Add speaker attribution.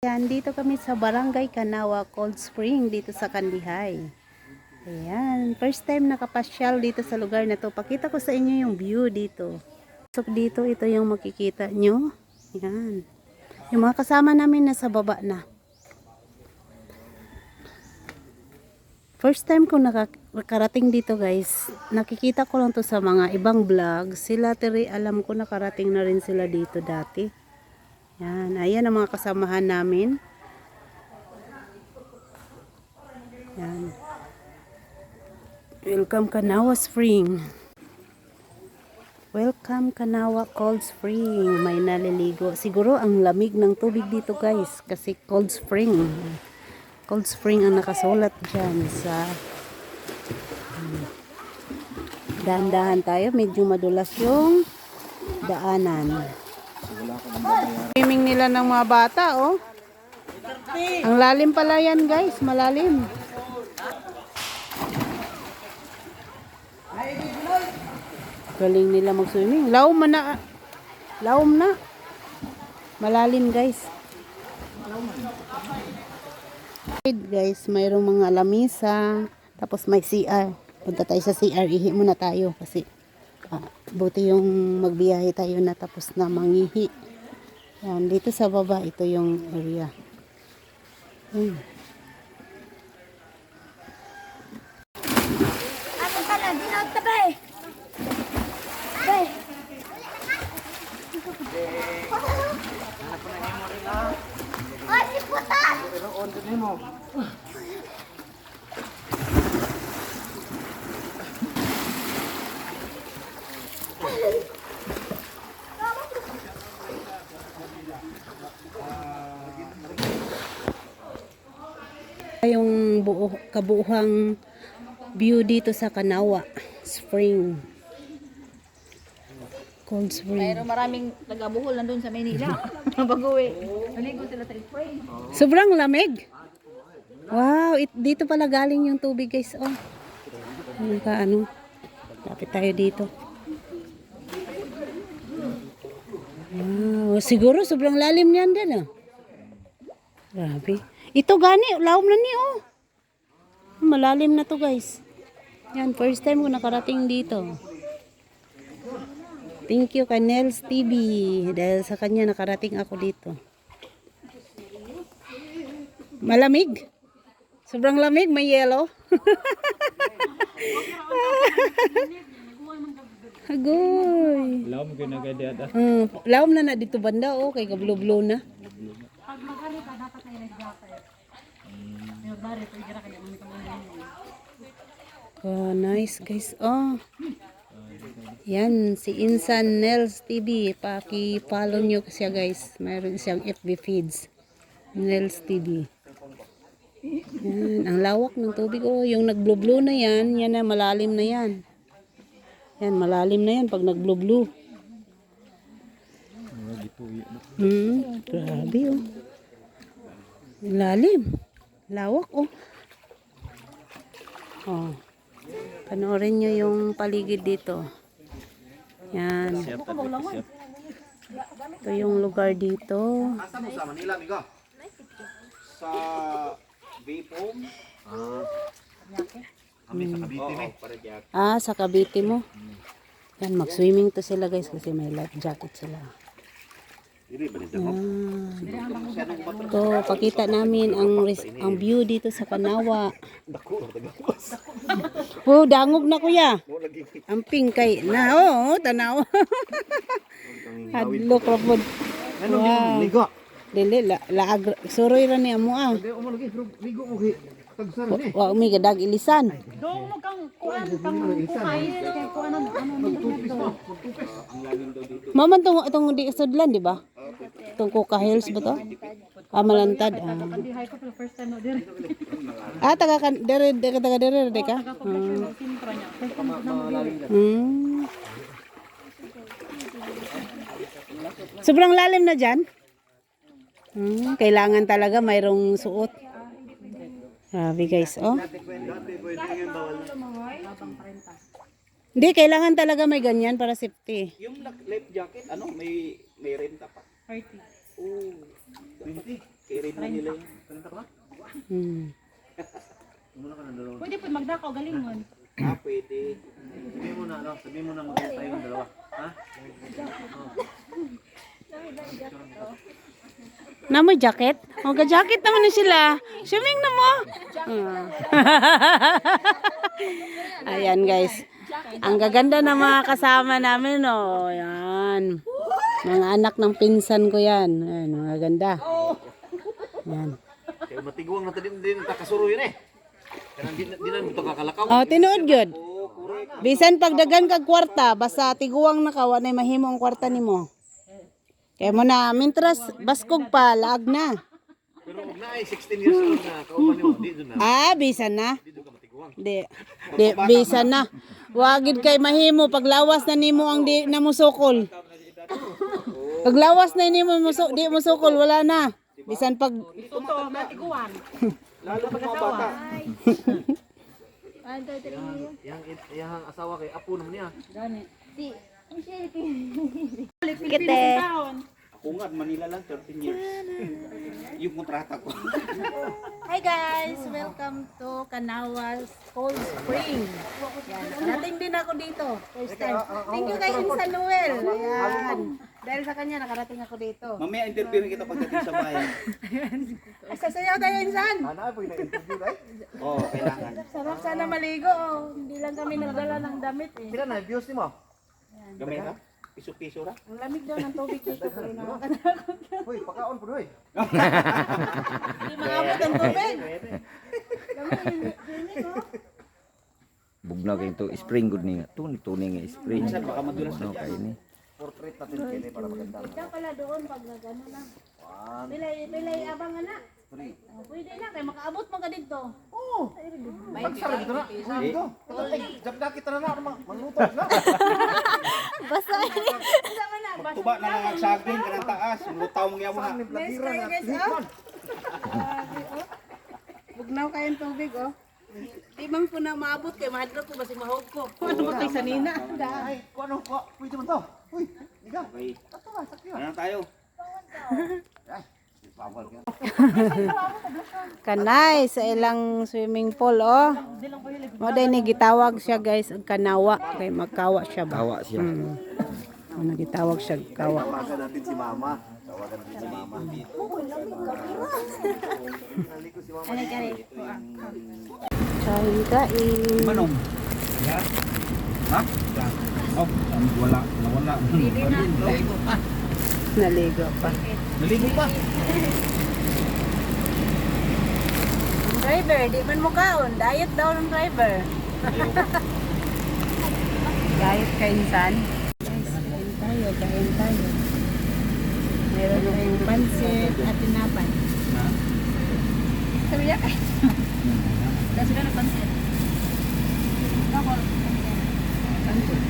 Speaker 1: Yan, dito kami sa Barangay Kanawa, Cold Spring, dito sa Kandihay. Ayan, first time nakapasyal dito sa lugar na to. Pakita ko sa inyo yung view dito. So, dito, ito yung makikita nyo. Ayan. Yung mga kasama namin nasa baba na. First time ko nakarating dito guys. Nakikita ko lang to sa mga ibang vlog. Sila tiri, alam ko nakarating na rin sila dito dati. Yan, ayan ang mga kasamahan namin. Yan. Welcome Kanawa Spring. Welcome Kanawa Cold Spring. May naliligo. Siguro ang lamig ng tubig dito guys. Kasi Cold Spring. Cold Spring ang nakasulat dyan sa dahan-dahan tayo. Medyo madulas yung daanan. Swimming nila ng mga bata, oh. Ang lalim pala yan, guys. Malalim. Galing nila mag-swimming. Laom na. Laom na. Malalim, guys. Guys, mayroong mga lamisa. Tapos may CR. Punta tayo sa CR. Ihi muna tayo kasi buti yung magbiyahe tayo na tapos na mangihi. Yan, dito sa baba, ito yung area.
Speaker 2: Ako pala, dinagtabay. Bay. Ay, siputan!
Speaker 1: Yung kabuuhang view dito sa Kanawa Spring. Cold Spring.
Speaker 2: Pero maraming taga-Bohol nandun sa Maynila. Bago-uwi. Naligo sila sa spring.
Speaker 1: Sobrang lamig. Wow, dito pala galing yung tubig guys. Oh. Ano? Lapit tayo dito. Wow, siguro sobrang lalim niyan din ah. Grabe. Ito gani, laom na ni oh. Malalim na to guys. Yan, first time ko nakarating dito. Thank you kay Nels TV dahil sa kanya nakarating ako dito. Malamig. Sobrang lamig, may yellow. Agoy.
Speaker 3: Laom ko na gadi ata.
Speaker 1: Laom na dito banda oh, kay kablo-blo na.
Speaker 2: Pag magari ka, dapat ay nag-jacket. Magari, pwede ka kaya
Speaker 1: Oh, nice guys. Oh. Yan, si Insan Nels TV. Paki-follow nyo kasi guys. Mayroon siyang FB feeds. Nels TV. Yan, ang lawak ng tubig. Oh, yung nag-blue-blue na yan. Yan na, malalim na yan. Yan, malalim na yan pag nag-blue-blue. Grabe oh. Lalim. Lawak oh. Oh. Panoorin nyo yung paligid dito. Yan. Ito yung lugar dito.
Speaker 4: Asa mo sa Manila, amigo? Sa Bipom? Kami sa Cavite, me.
Speaker 1: Sa Cavite mo. Yan, mag-swimming to sila guys kasi may life jacket sila. Ito, pakita namin ang view dito sa Kanawa. Oh, dangog na kuya. Ang pingkay na. Oh, tanaw. Hadlok rapod. Wow. Dili, suroy ra ni amo ah. Wa umi gadag ilisan.
Speaker 2: Dong mo kang kuan kang kumain kay kuan ano
Speaker 1: Maman tong di sudlan di ba? Tong Coca Hills ba to? Malantad.
Speaker 2: Kandihay ko for first time no dire.
Speaker 1: Taga dere ka?
Speaker 2: Sintra niya. First time ko na dire.
Speaker 1: Sobrang lalim na dyan. Kailangan talaga mayroong suot. Grabe guys, oh. Hindi, kailangan talaga may ganyan para safety.
Speaker 4: Yung life jacket, ano, may renta pa.
Speaker 2: 30.
Speaker 4: Oh, 20. I-read na nila yun.
Speaker 2: Pwede po magdakaw, galingon.
Speaker 4: Pwede.
Speaker 3: Sabihin mo na magkita tayo ng dalawa. Ha?
Speaker 1: Na mo jacket? O ga-jacket naman na sila. Swimming na mo. Ayan guys. Ang gaganda ng mga kasama namin, oh. Yan. Mga anak ng pinsan ko yan. Ayan, mga ganda. Yan.
Speaker 3: Kaya matiguang na din takasuro yun eh. Kaya di na ito kakalakaw.
Speaker 1: Oh, tinuod gyud. Bisan pagdagan kag kwarta, basta tiguang na ka, wanay mahimo ang kwarta nimo. Kaya mo na, mintras, baskog pa, laag na.
Speaker 3: Pero huwag na ay 16 years old na kauban mo. Di doon na.
Speaker 1: Bisan na.
Speaker 3: Di doon ka matiguang.
Speaker 1: Di, bisan na. Wagid kay mahimo, paglawas na nimo ang di na musukol. Paglawas na nimo di musukol, wala na. Bisan pag...
Speaker 2: Totoo, matiguan.
Speaker 4: Lalo ng mga bata.
Speaker 3: Yang asawa kay Apo naman niya.
Speaker 1: Kite.
Speaker 4: Ako nga, Manila lang, 13 years. Yung kontrata ko.
Speaker 1: Hi guys! Welcome to Kanawas Cold Spring. Yan. Dating din ako dito. First time. Thank you kay Insan Noel. Ayan. Dahil sa kanya, nakarating ako dito.
Speaker 4: Mamaya interview kita pagdating sa bayan.
Speaker 1: Ay, sasayaw tayo, Insan.
Speaker 4: Oo, kailangan.
Speaker 1: Sarap sana maligo. Oh. Hindi lang kami nagdala ng damit eh.
Speaker 3: Pila na views ni mo?
Speaker 4: Gamay ka? Piso-piso ra?
Speaker 1: Ang lamig daw ng tubig dito. Pero
Speaker 3: Hoy, pakaon po hoy.
Speaker 1: hindi maabot ang tubig.
Speaker 5: Bugnaw kayo to spring good ni nga. Tuni nga spring.
Speaker 4: Baka madulas na
Speaker 5: No kay ni.
Speaker 3: Portrait natin kini para maganda.
Speaker 1: Ikaw pala doon pag nagano na. Pilay abang na. Oh, pwede na kay makaabot man ka dito. Oo.
Speaker 3: Pagsara dito na. Dito. Jabda kita na na manglutog na.
Speaker 1: Basta. Sama na.
Speaker 4: Tuba na lang ang saging, kanang taas. Lutaw mong yawa na.
Speaker 1: Nice kayo guys, oh. Bugnaw kayong tubig, oh. Di man po na maabot kay mahadlok ko basi mahog ko. Ano ba kay sanina?
Speaker 3: Ay, ano ko? Pwede man to. Uy, liga.
Speaker 4: Okay. Ano na tayo?
Speaker 1: Kanay sa ilang swimming pool, oh. Mo day ni gitawag siya guys, ang kanawa kay magkawa siya ba.
Speaker 5: Kawa siya.
Speaker 1: Ano gitawag siya kawa.
Speaker 3: Tawagan natin si Mama. Tawagan natin si Mama.
Speaker 1: Kain kain.
Speaker 4: Manong. Ya? Ha? Oh, wala. Nawala. Naligo pa.
Speaker 1: Naligo pa.
Speaker 4: Naligo pa.
Speaker 1: Driver, di man mo kaon. Diet daw ng driver. Diet ka insan. Guys, kain tayo. Meron tayong pansit at tinapay. Sabi niya, kasi ka na pansit. Ako, pansit.